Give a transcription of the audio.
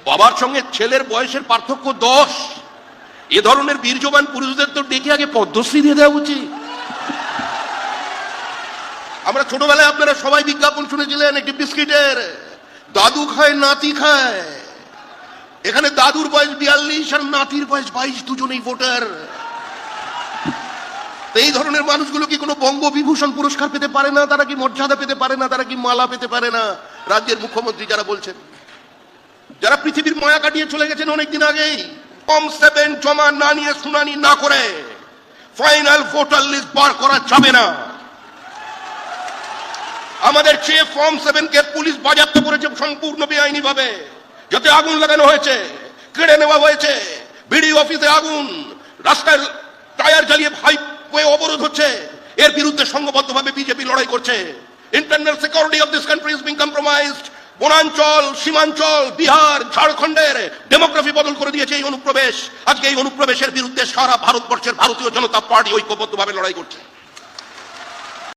বাবার সঙ্গে ছেলের বয়সের পার্থক্য 10। এ ধরনের বীর্যবান পুরুষদের তো ডেকে আগে পদ্মশ্রী দিয়ে দেওয়া উচিত। আমরা ছোটবেলায় আপনারা সবাই বিজ্ঞাপন শুনেছিলেন একটি বিস্কিটের, দাদু খায় নাতি খায়। এখানে দাদুর বয়স 42 আর নাতির বয়স 22, দুজনেই ভোটার। এই ধরনের মানুষগুলো কি কোনো বঙ্গবিভূষণ পুরস্কার পেতে পারে না? তারা কি মর্যাদা পেতে পারে না? তারা কি মালা পেতে পারে না? রাজ্যের মুখ্যমন্ত্রী যারা বলছেন, যারা পৃথিবীর মায়া কাটিয়ে চলে গেছেন অনেকদিন আগেই, ফর্ম 7 জমা না নিয়ে শুনানি না করে ফাইনাল ভোটার লিস্ট বার করা যাবে না। আমাদের চেয়ে ফর্ম 7 কে পুলিশ বাজেয়াপ্ত করেছে সম্পূর্ণ বেআইনি ভাবে, যাতে আগুন লাগানো হয়েছে, কেড়ে নেওয়া হয়েছে। বিডিও অফিসে আগুন, রাস্তায় টায়ার জ্বালিয়ে হাইওয়ে অবরোধ হচ্ছে। এর বিরুদ্ধে সংঘবদ্ধভাবে বিজেপি লড়াই করছে। Internal security of this country is being compromised. বনাঞ্চল, সীমাঞ্চল, বিহার, ঝাড়খণ্ডের ডেমোগ্রাফি বদল করে দিয়েছে এই অনুপ্রবেশ। আজকে এই অনুপ্রবেশের বিরুদ্ধে সারা ভারতবর্ষের ভারতীয় জনতা পার্টি ঐক্যবদ্ধভাবে লড়াই করছে।